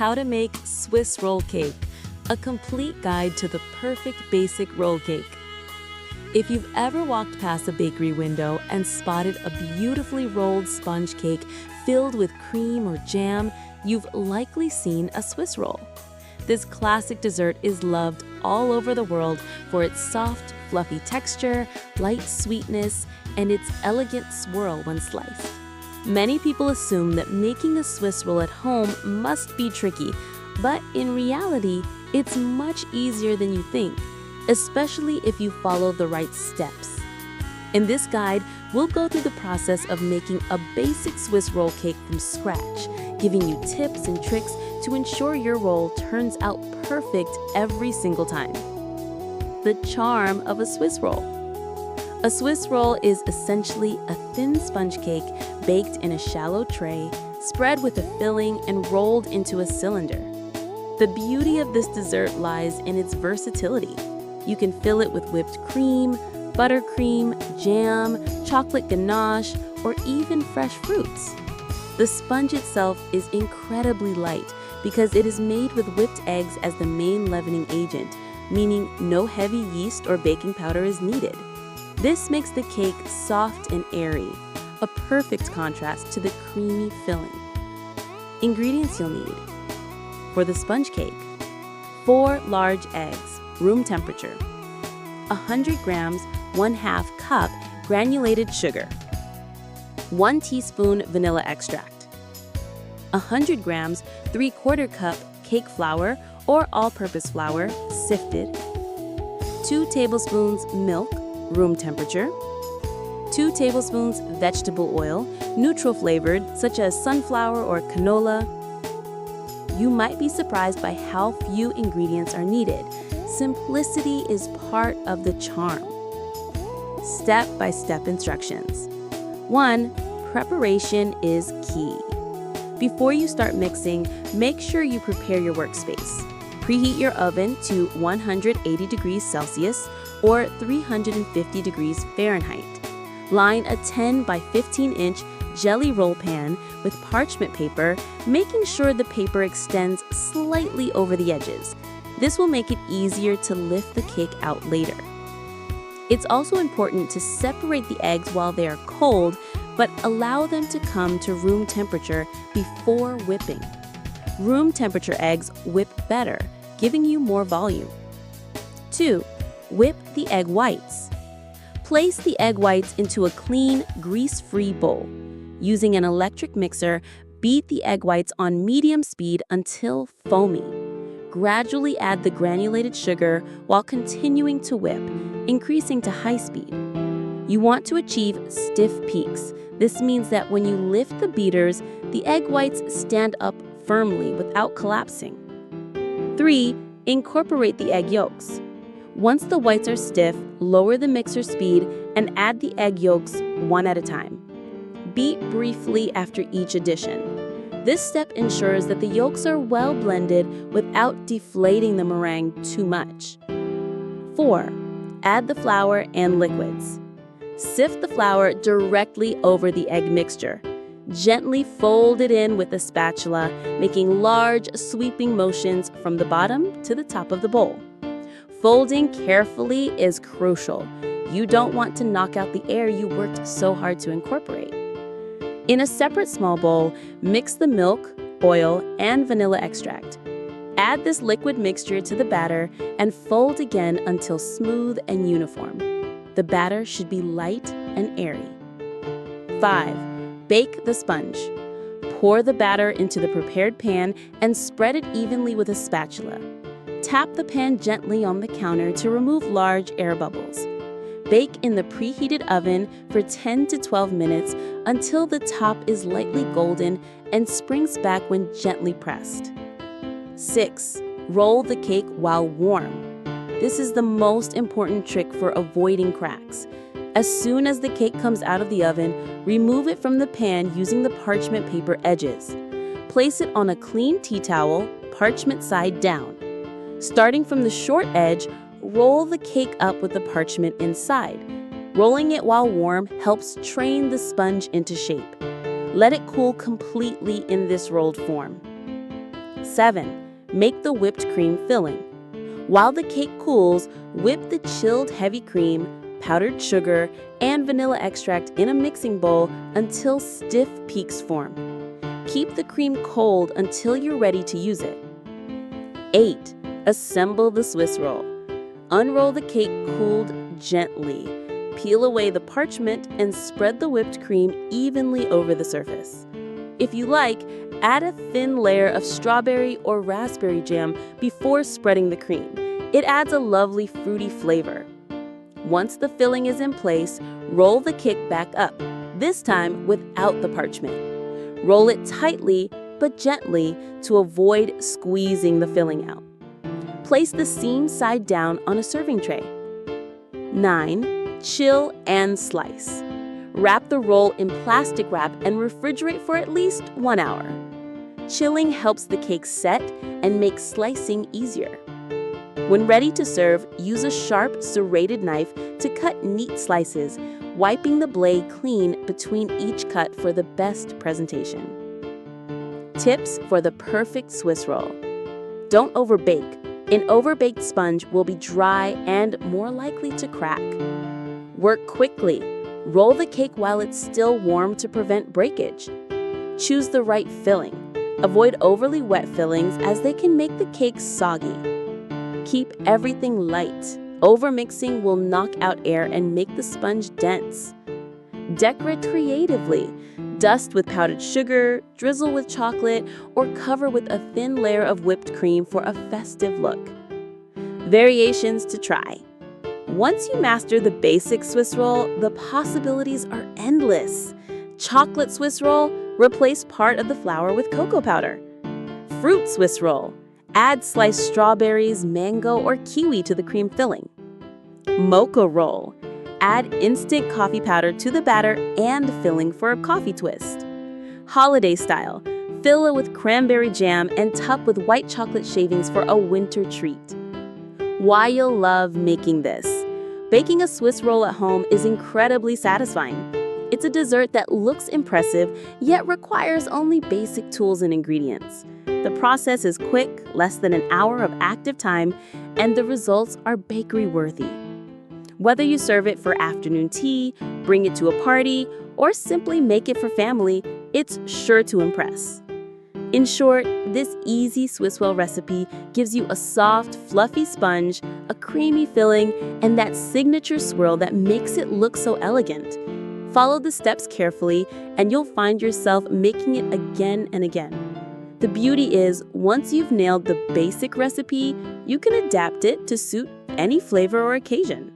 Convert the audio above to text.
How to make Swiss roll cake, a complete guide to the perfect basic roll cake. If you've ever walked past a bakery window and spotted a beautifully rolled sponge cake filled with cream or jam, you've likely seen a Swiss roll. This classic dessert is loved all over the world for its soft, fluffy texture, light sweetness, and its elegant swirl when sliced. Many people assume that making a Swiss roll at home must be tricky, but in reality, it's much easier than you think, especially if you follow the right steps. In this guide, we'll go through the process of making a basic Swiss roll cake from scratch, giving you tips and tricks to ensure your roll turns out perfect every single time. The charm of a Swiss roll. A Swiss roll is essentially a thin sponge cake baked in a shallow tray, spread with a filling, and rolled into a cylinder. The beauty of this dessert lies in its versatility. You can fill it with whipped cream, buttercream, jam, chocolate ganache, or even fresh fruits. The sponge itself is incredibly light because it is made with whipped eggs as the main leavening agent, meaning no heavy yeast or baking powder is needed. This makes the cake soft and airy, a perfect contrast to the creamy filling. Ingredients you'll need. For the sponge cake, 4 large eggs, room temperature, 100 grams, 1/2 cup granulated sugar, 1 teaspoon vanilla extract, 100 grams, 3/4 cup cake flour or all-purpose flour, sifted, 2 tablespoons milk, room temperature, 2 tablespoons vegetable oil, neutral flavored, such as sunflower or canola. You might be surprised by how few ingredients are needed. Simplicity is part of the charm. Step-by-step instructions. 1. Preparation is key. Before you start mixing, make sure you prepare your workspace. Preheat your oven to 180 degrees Celsius or 350 degrees Fahrenheit. Line a 10 by 15-inch jelly roll pan with parchment paper, making sure the paper extends slightly over the edges. This will make it easier to lift the cake out later. It's also important to separate the eggs while they are cold, but allow them to come to room temperature before whipping. Room temperature eggs whip better, giving you more volume. 2. Whip the egg whites. Place the egg whites into a clean, grease-free bowl. Using an electric mixer, beat the egg whites on medium speed until foamy. Gradually add the granulated sugar while continuing to whip, increasing to high speed. You want to achieve stiff peaks. This means that when you lift the beaters, the egg whites stand up firmly without collapsing. 3. Incorporate the egg yolks. Once the whites are stiff, lower the mixer speed and add the egg yolks one at a time. Beat briefly after each addition. This step ensures that the yolks are well blended without deflating the meringue too much. 4. Add the flour and liquids. Sift the flour directly over the egg mixture. Gently fold it in with a spatula, making large, sweeping motions from the bottom to the top of the bowl. Folding carefully is crucial. You don't want to knock out the air you worked so hard to incorporate. In a separate small bowl, mix the milk, oil, and vanilla extract. Add this liquid mixture to the batter and fold again until smooth and uniform. The batter should be light and airy. 5. Bake the sponge. Pour the batter into the prepared pan and spread it evenly with a spatula. Tap the pan gently on the counter to remove large air bubbles. Bake in the preheated oven for 10 to 12 minutes until the top is lightly golden and springs back when gently pressed. 6. Roll the cake while warm. This is the most important trick for avoiding cracks. As soon as the cake comes out of the oven, remove it from the pan using the parchment paper edges. Place it on a clean tea towel, parchment side down. Starting from the short edge, roll the cake up with the parchment inside. Rolling it while warm helps train the sponge into shape. Let it cool completely in this rolled form. 7. Make the whipped cream filling. While the cake cools, whip the chilled heavy cream, powdered sugar, and vanilla extract in a mixing bowl until stiff peaks form. Keep the cream cold until you're ready to use it. 8. Assemble the Swiss roll. Unroll the cake cooled gently. Peel away the parchment and spread the whipped cream evenly over the surface. If you like, add a thin layer of strawberry or raspberry jam before spreading the cream. It adds a lovely fruity flavor. Once the filling is in place, roll the cake back up, this time without the parchment. Roll it tightly but gently to avoid squeezing the filling out. Place the seam side down on a serving tray. 9. Chill and slice. Wrap the roll in plastic wrap and refrigerate for at least 1 hour. Chilling helps the cake set and makes slicing easier. When ready to serve, use a sharp, serrated knife to cut neat slices, wiping the blade clean between each cut for the best presentation. Tips for the perfect Swiss roll. Don't overbake. An overbaked sponge will be dry and more likely to crack. Work quickly. Roll the cake while it's still warm to prevent breakage. Choose the right filling. Avoid overly wet fillings as they can make the cake soggy. Keep everything light. Overmixing will knock out air and make the sponge dense. Decorate creatively. Dust with powdered sugar, drizzle with chocolate, or cover with a thin layer of whipped cream for a festive look. Variations to try. Once you master the basic Swiss roll, the possibilities are endless. Chocolate Swiss roll, replace part of the flour with cocoa powder. Fruit Swiss roll, add sliced strawberries, mango, or kiwi to the cream filling. Mocha roll, add instant coffee powder to the batter and filling for a coffee twist. Holiday style, fill it with cranberry jam and top with white chocolate shavings for a winter treat. Why you'll love making this. Baking a Swiss roll at home is incredibly satisfying. It's a dessert that looks impressive, yet requires only basic tools and ingredients. The process is quick, less than an hour of active time, and the results are bakery-worthy. Whether you serve it for afternoon tea, bring it to a party, or simply make it for family, it's sure to impress. In short, this easy Swiss roll recipe gives you a soft, fluffy sponge, a creamy filling, and that signature swirl that makes it look so elegant. Follow the steps carefully, and you'll find yourself making it again and again. The beauty is, once you've nailed the basic recipe, you can adapt it to suit any flavor or occasion.